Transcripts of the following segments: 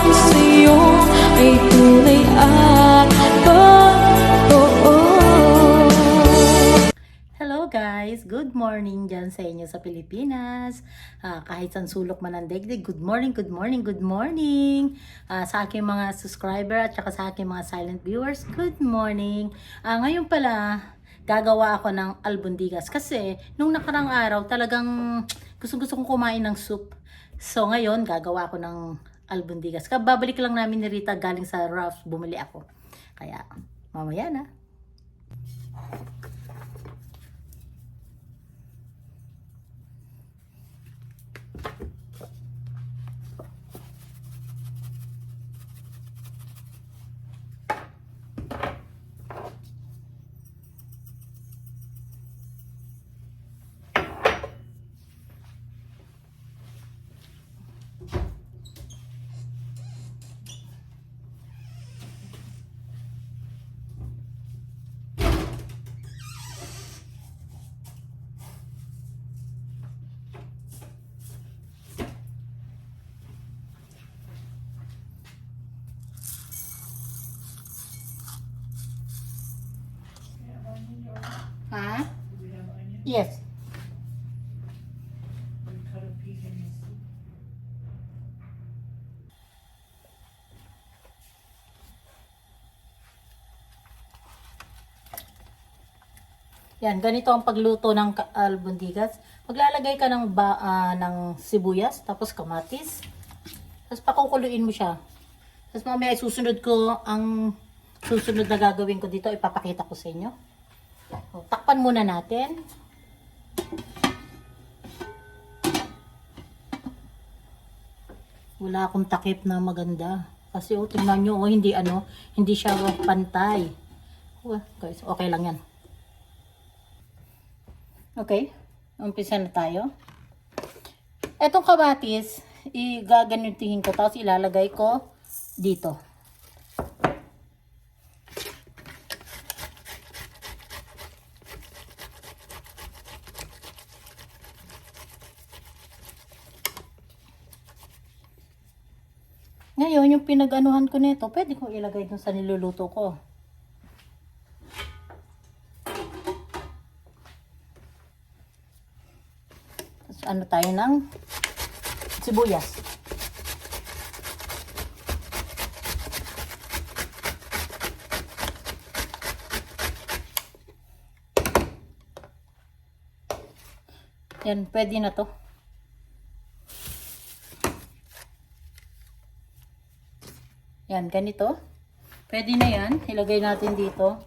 sa'yo ay tunay at totoo. Hello guys! Good morning dyan sa inyo sa Pilipinas. Kahit saan sulok man ang daigdig, good morning, good morning, good morning! Sa aking mga subscriber at saka sa aking mga silent viewers, good morning! Ngayon pala, gagawa ako ng albondigas kasi nung nakarang araw talagang gusto kong kumain ng soup. So ngayon, gagawa ako ng albondigas. Babalik lang namin ni Rita galing sa Ralph's, bumili ako. Kaya, mamaya na. Ha? Yes. Yan, ganito ang pagluto ng albondigas. Maglalagay ka ng sibuyas, tapos kamatis. Tapos pakukuluin mo siya. Tapos mamaya susunod na gagawin ko dito, ipapakita ko sa inyo. O, takpan muna natin. Wala akong takip na maganda. Kasi tingnan nyo, hindi siya pantay. Guys, okay lang yan. Okay, umpisa na tayo. Etong kamatis, igaganitihin ko, tapos ilalagay ko dito. Ngayon, yung pinag-anuhan ko nito, pwede kong ilagay dun sa niluluto ko. Tapos ano tayo ng sibuyas. Yan, pwede na to. Yan, ganito. Pwede na yan. Ilagay natin dito.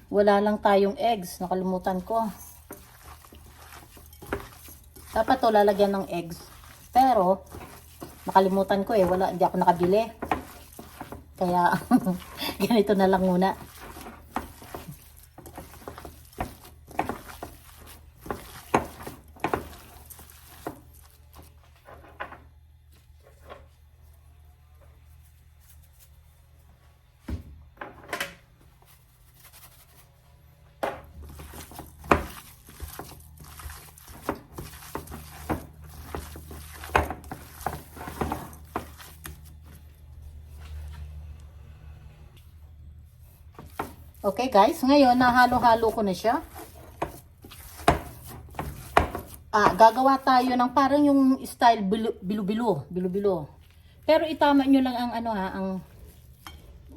Wala lang tayong eggs. Nakalimutan ko. Dapat to lalagyan ng eggs. Pero, nakalimutan ko hindi ako nakabili. Kaya, ganito na lang muna. Okay guys, ngayon nahalo-halo ko na siya. Gagawa tayo ng parang yung style bilo-bilo. Pero itama nyo lang ang ang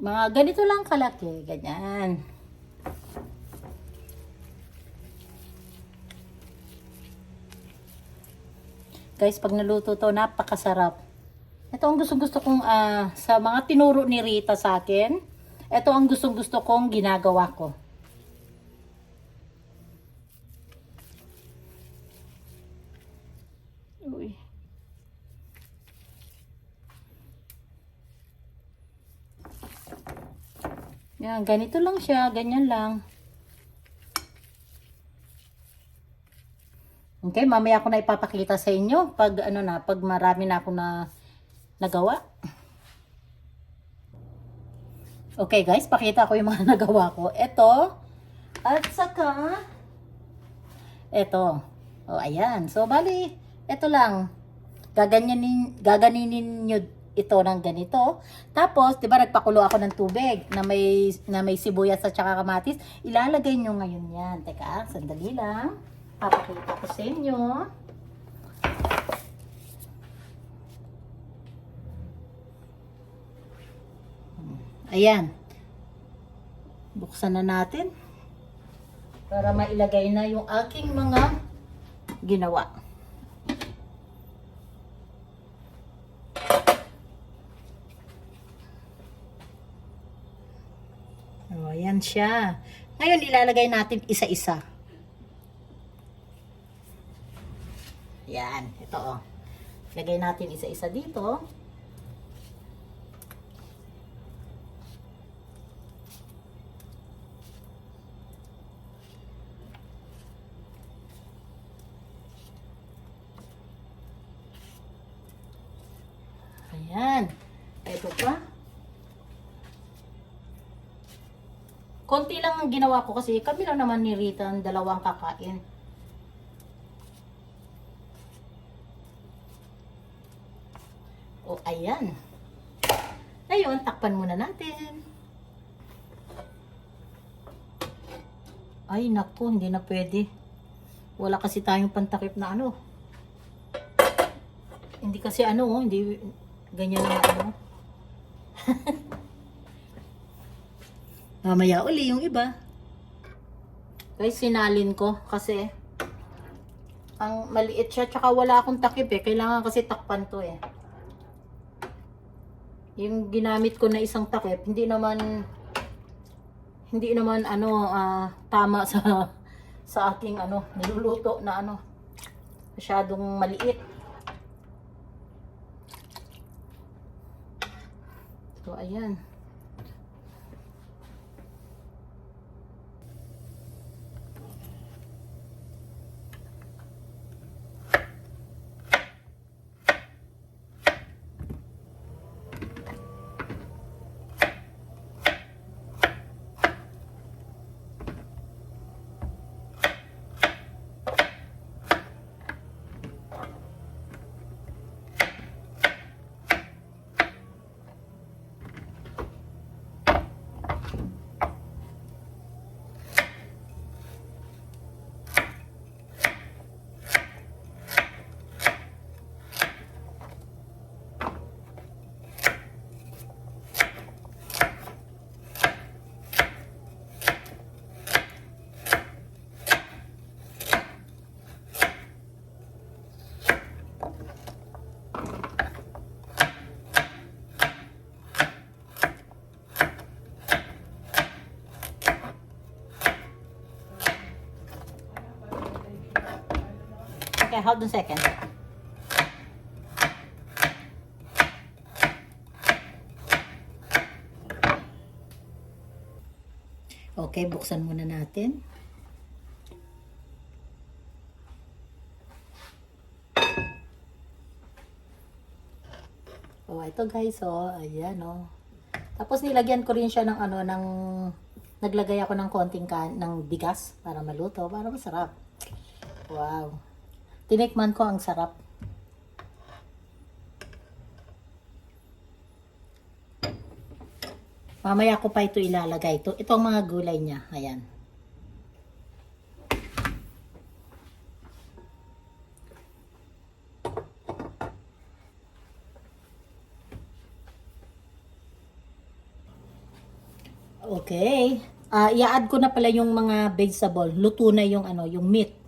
mga ganito lang kalaki, ganyan. Guys, pag naluto to, napakasarap. Ito ang gusto kong sa mga tinuro ni Rita sa akin. Ito ang gusto kong ginagawa ko. Uy. Yan, ganito lang siya, ganyan lang. Okay, mamaya ako na ipapakita sa inyo pag pag marami na ako na nagawa. Okay guys, pakita ko yung mga nagawa ko. Ito, at saka, ito. O, ayan. So, bali, Ito lang, gaganinin nyo ito ng ganito. Tapos, di ba nagpakulo ako ng tubig na may sibuyas at saka kamatis. Ilalagay nyo ngayon yan. Teka, sandali lang. Papakita ko sa inyo. Ayan. Buksan na natin. Para mailagay na yung aking mga ginawa. O, ayan siya. Ngayon, ilalagay natin isa-isa. Yan, ito o. Lagay natin isa-isa dito. Ayan. Ito pa. Konti lang ang ginawa ko kasi kami lang naman ni Rita ang dalawang kakain. O, ayan. Ngayon, takpan muna natin. Ay, naku, hindi na pwede. Wala kasi tayong pantakip na ano. Hindi kasi ano, hindi ganyan na ano. Mamaya uli yung iba. Guys, sinalin ko kasi ang maliit siya tsaka wala akong takip eh. Kailangan kasi takpan to eh. Yung ginamit ko na isang takip, hindi naman ano tama sa aking ano niluluto na ano. Masyadong maliit. So, ayan. Okay, hold on a second. Okay, buksan muna natin. Oh, ito guys, oh, ayan oh. Tapos nilagyan ko rin siya ng ano, naglagay ako ng konting ng bigas para maluto, para masarap. Wow. Tinikman ko, ang sarap. Mamaya ko pa ito ilalagay. Ito ang mga gulay niya. Ayan. Okay. I-add ko na pala yung mga vegetable. Luto na yung ano, yung meat.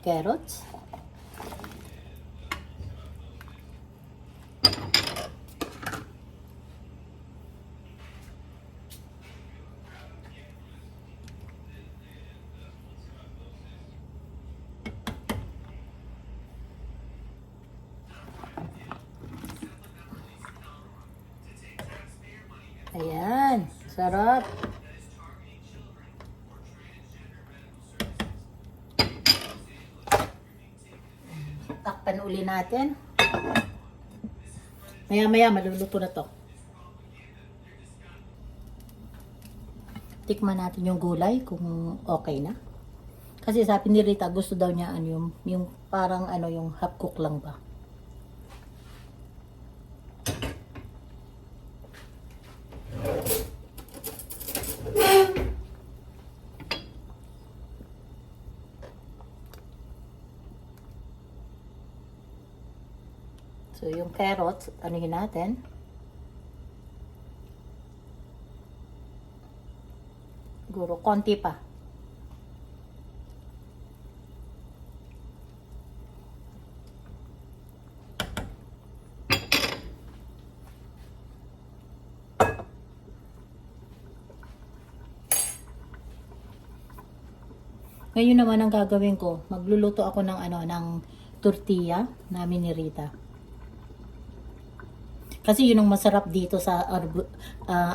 Carrots. Ayan, sarap. Takpan uli natin. Maya-maya maluluto na to. Tikman natin yung gulay kung okay na. Kasi sabi ni Rita, gusto daw niya ano, yung parang ano, yung half cook lang ba. So, yung carrots, anuhin natin. Siguro, konti pa. Ngayon naman ang gagawin ko, magluluto ako ng ano, ng tortilla namin ni Rita. Kasi yun ang masarap dito sa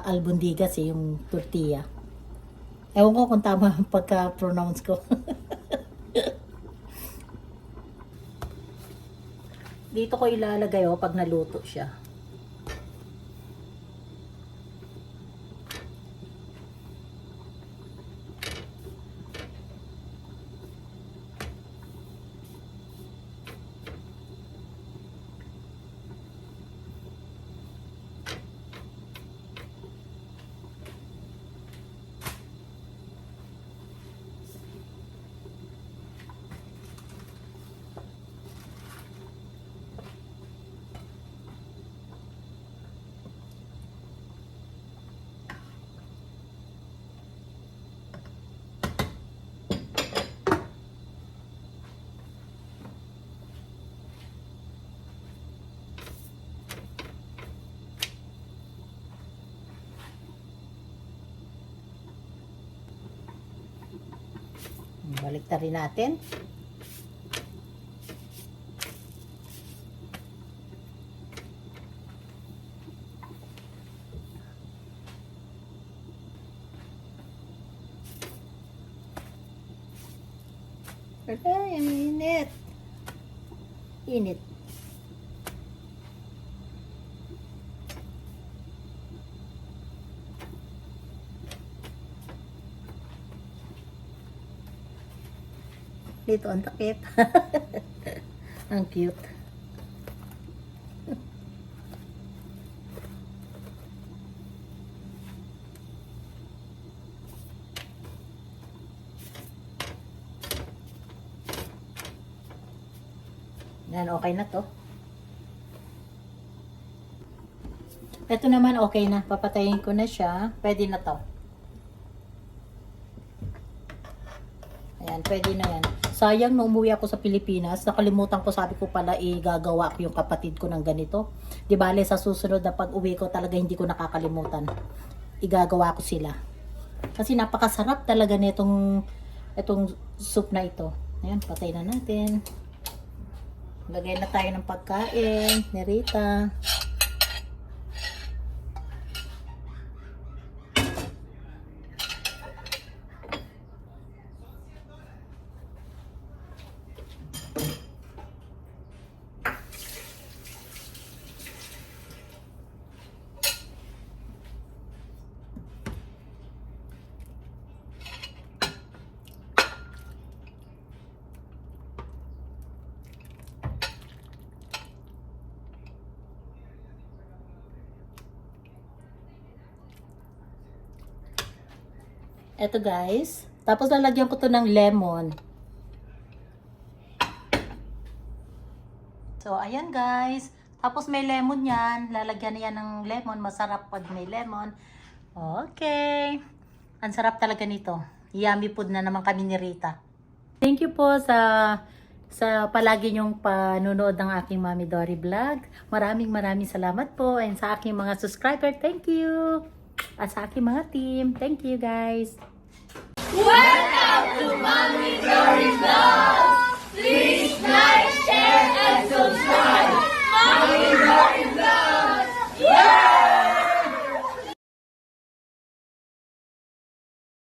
Albondigas yung tortilla. Ewan ko kung tama ang pagka-pronounce ko. Dito ko ilalagay pag naluto siya. Balik rin natin. Ay, ang init. Init. Dito ang takip. Ang cute. Yan, okay na to. Ito naman okay na. Papatayin ko na siya. Pwede na to. Ayan, pwede na yan. Sayang, nung umuwi ako sa Pilipinas, nakalimutan ko, sabi ko pala, gagawa ko yung kapatid ko ng ganito. Di bale, sa susunod na pag-uwi ko, talaga hindi ko nakakalimutan. Igagawa ko sila. Kasi napakasarap talaga nitong itong soup na ito. Ayan, patay na natin. Lagay na tayo ng pagkain ni Rita. Eto guys. Tapos lalagyan ko to ng lemon. So, ayan guys. Tapos may lemon yan. Lalagyan niya ng lemon. Masarap pag may lemon. Okay. Ang sarap talaga nito. Yummy food na naman kami ni Rita. Thank you po sa palagi niyong panunood ng aking Mami Dory vlog. Maraming salamat po. And sa aking mga subscriber, thank you. At sa aking mga team, thank you guys. Welcome to Mami Dory Vlog!